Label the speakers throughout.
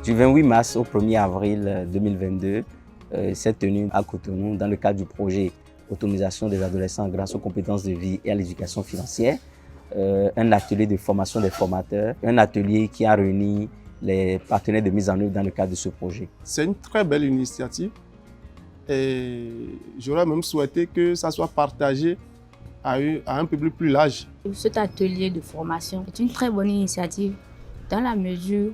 Speaker 1: Du 28 mars au 1er avril 2022, s'est tenue à Cotonou dans le cadre du projet Autonomisation des adolescents grâce aux compétences de vie et à l'éducation financière, un atelier de formation des formateurs, un atelier qui a réuni les partenaires de mise en œuvre dans le cadre de ce projet.
Speaker 2: C'est une très belle initiative et j'aurais même souhaité que ça soit partagé à un public plus large.
Speaker 3: Cet atelier de formation est une très bonne initiative dans la mesure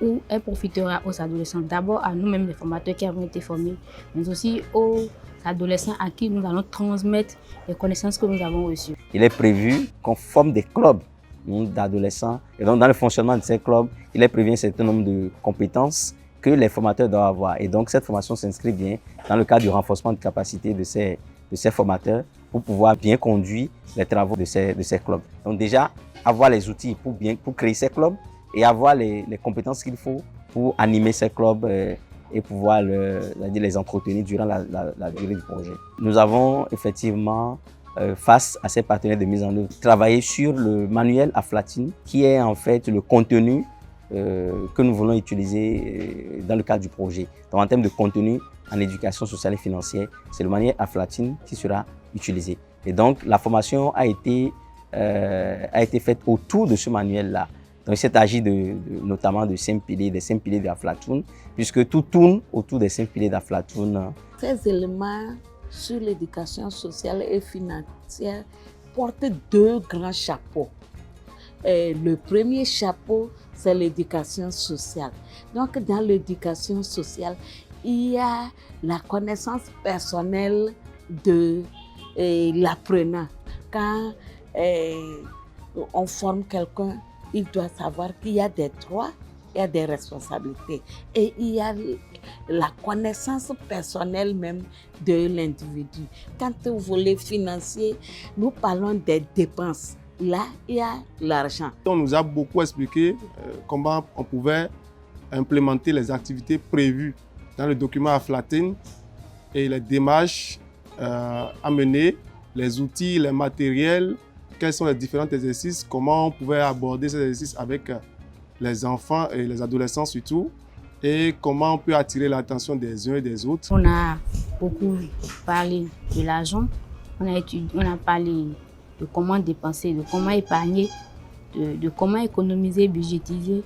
Speaker 3: où elle profitera aux adolescents, d'abord à nous-mêmes les formateurs qui avons été formés, mais aussi aux adolescents à qui nous allons transmettre les connaissances que nous avons reçues.
Speaker 1: Il est prévu qu'on forme des clubs d'adolescents et donc dans le fonctionnement de ces clubs, il est prévu un certain nombre de compétences que les formateurs doivent avoir. Et donc cette formation s'inscrit bien dans le cadre du renforcement de capacité de ces formateurs pour pouvoir bien conduire les travaux de ces clubs. Donc déjà, avoir les outils pour créer ces clubs et avoir les compétences qu'il faut pour animer ces clubs et pouvoir les entretenir durant la durée du projet. Nous avons effectivement, face à ces partenaires de mise en œuvre, travaillé sur le manuel Aflatine, qui est en fait le contenu que nous voulons utiliser dans le cadre du projet. Donc en termes de contenu en éducation sociale et financière, c'est le manuel Aflatine qui sera utilisé. Et donc la formation a été faite autour de ce manuel-là. Donc il s'est agi notamment des 5 piliers d'Aflatoon, puisque tout tourne autour des 5 piliers d'Aflatoon.
Speaker 4: Ces éléments sur l'éducation sociale et financière portent 2 grands chapeaux. Le premier chapeau, c'est l'éducation sociale. Donc dans l'éducation sociale, il y a la connaissance personnelle de l'apprenant. Quand on forme quelqu'un, il doit savoir qu'il y a des droits, il y a des responsabilités. Et il y a la connaissance personnelle même de l'individu. Quand au volet financier, nous parlons des dépenses. Là, il y a l'argent.
Speaker 2: On nous a beaucoup expliqué comment on pouvait implémenter les activités prévues dans le document Aflatine et les démarches à mener, les outils, les matériels, quels sont les différents exercices, comment on pouvait aborder ces exercices avec les enfants et les adolescents surtout, et comment on peut attirer l'attention des uns et des autres.
Speaker 3: On a beaucoup parlé de l'argent, on a parlé de comment dépenser, de comment épargner, de comment économiser, budgétiser.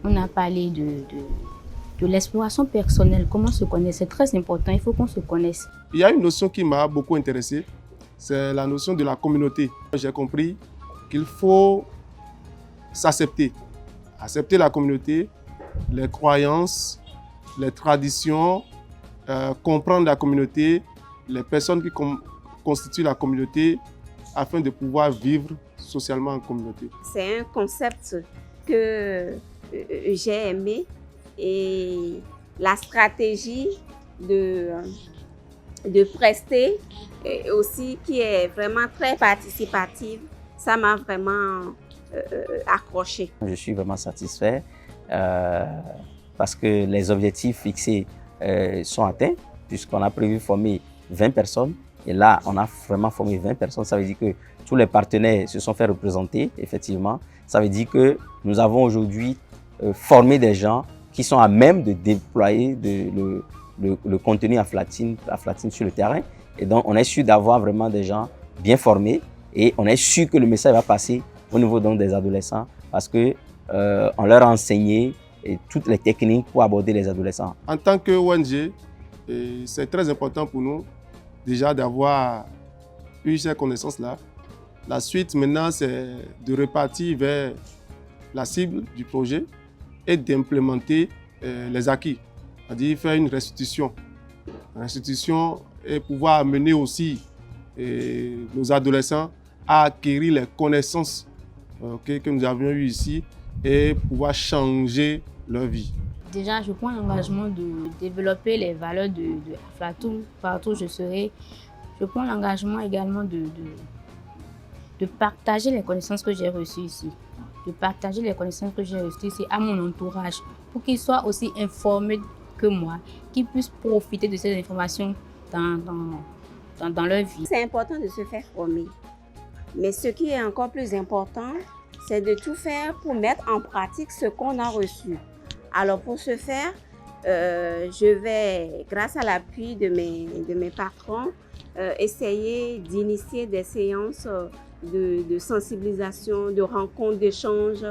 Speaker 3: On a parlé de l'exploration personnelle, comment se connaître. C'est très important, il faut qu'on se connaisse.
Speaker 2: Il y a une notion qui m'a beaucoup intéressé, c'est la notion de la communauté. J'ai compris qu'il faut s'accepter, accepter la communauté, les croyances, les traditions, comprendre la communauté, les personnes qui constituent la communauté, afin de pouvoir vivre socialement en communauté.
Speaker 5: C'est un concept que j'ai aimé et la stratégie de prester aussi qui est vraiment très participative, ça m'a vraiment accroché.
Speaker 1: Je suis vraiment satisfait parce que les objectifs fixés sont atteints puisqu'on a prévu former 20 personnes. Et là, on a vraiment formé 20 personnes. Ça veut dire que tous les partenaires se sont fait représenter, effectivement. Ça veut dire que nous avons aujourd'hui formé des gens qui sont à même de déployer le contenu Aflatine sur le terrain. Et donc, on est sûr d'avoir vraiment des gens bien formés et on est sûr que le message va passer au niveau donc, des adolescents parce qu'on leur a enseigné toutes les techniques pour aborder les adolescents.
Speaker 2: En tant que ONG, c'est très important pour nous déjà d'avoir eu ces connaissances-là. La suite maintenant, c'est de repartir vers la cible du projet et d'implémenter les acquis, c'est-à-dire faire une restitution. Restitution et pouvoir amener aussi nos adolescents à acquérir les connaissances que nous avions eues ici et pouvoir changer leur vie.
Speaker 3: Déjà, je prends l'engagement de développer les valeurs de Aflatoon partout où je serai. Je prends l'engagement également de partager les connaissances que j'ai reçues ici. De partager les connaissances que j'ai reçues ici à mon entourage pour qu'ils soient aussi informés que moi, qu'ils puissent profiter de ces informations dans leur vie.
Speaker 5: C'est important de se faire former. Mais ce qui est encore plus important, c'est de tout faire pour mettre en pratique ce qu'on a reçu. Alors pour ce faire, je vais, grâce à l'appui de mes patrons, essayer d'initier des séances de sensibilisation, de rencontres, d'échanges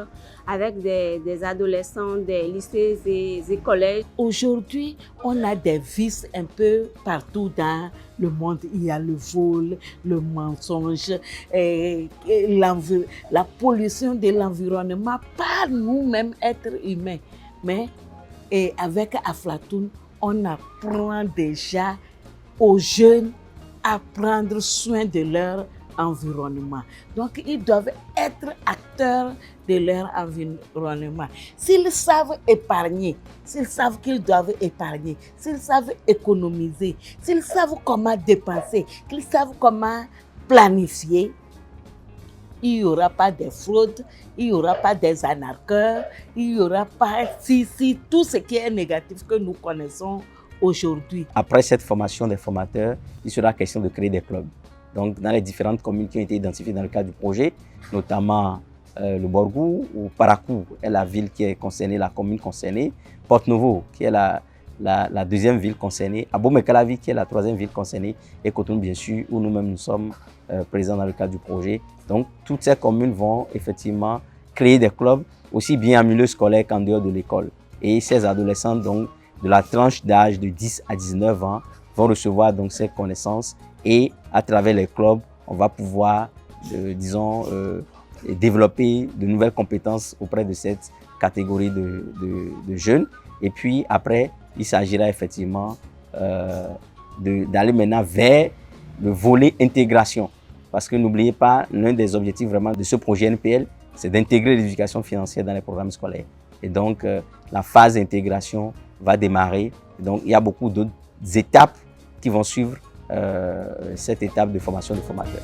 Speaker 5: avec des adolescents, des lycées et collèges.
Speaker 4: Aujourd'hui, on a des vices un peu partout dans le monde. Il y a le vol, le mensonge, la pollution de l'environnement par nous-mêmes, êtres humains. Mais avec Aflatoon, on apprend déjà aux jeunes à prendre soin de leur environnement. Donc, ils doivent être acteurs de leur environnement. S'ils savent épargner, s'ils savent qu'ils doivent épargner, s'ils savent économiser, s'ils savent comment dépenser, qu'ils savent comment planifier, il n'y aura pas de fraude, il n'y aura pas des arnaqueurs, il n'y aura pas tout ce qui est négatif que nous connaissons aujourd'hui.
Speaker 1: Après cette formation des formateurs, il sera question de créer des clubs. Donc, dans les différentes communes qui ont été identifiées dans le cadre du projet, notamment le Borgou ou Parakou est la ville qui est concernée, la commune concernée, Porte-Novo qui est la deuxième ville concernée, Abomey-Calavi qui est la troisième ville concernée et Cotonou bien sûr où nous-mêmes nous sommes présents dans le cadre du projet. Donc, toutes ces communes vont effectivement créer des clubs aussi bien en milieu scolaire qu'en dehors de l'école. Et ces adolescents donc de la tranche d'âge de 10 à 19 ans vont recevoir donc ces connaissances et à travers les clubs, on va pouvoir, développer de nouvelles compétences auprès de cette catégorie de jeunes. Et puis après, il s'agira effectivement d'aller maintenant vers le volet intégration. Parce que n'oubliez pas, l'un des objectifs vraiment de ce projet NPL, c'est d'intégrer l'éducation financière dans les programmes scolaires. Et donc, la phase d'intégration va démarrer. Donc, il y a beaucoup d'autres étapes qui vont suivre cette étape de formation de formateurs.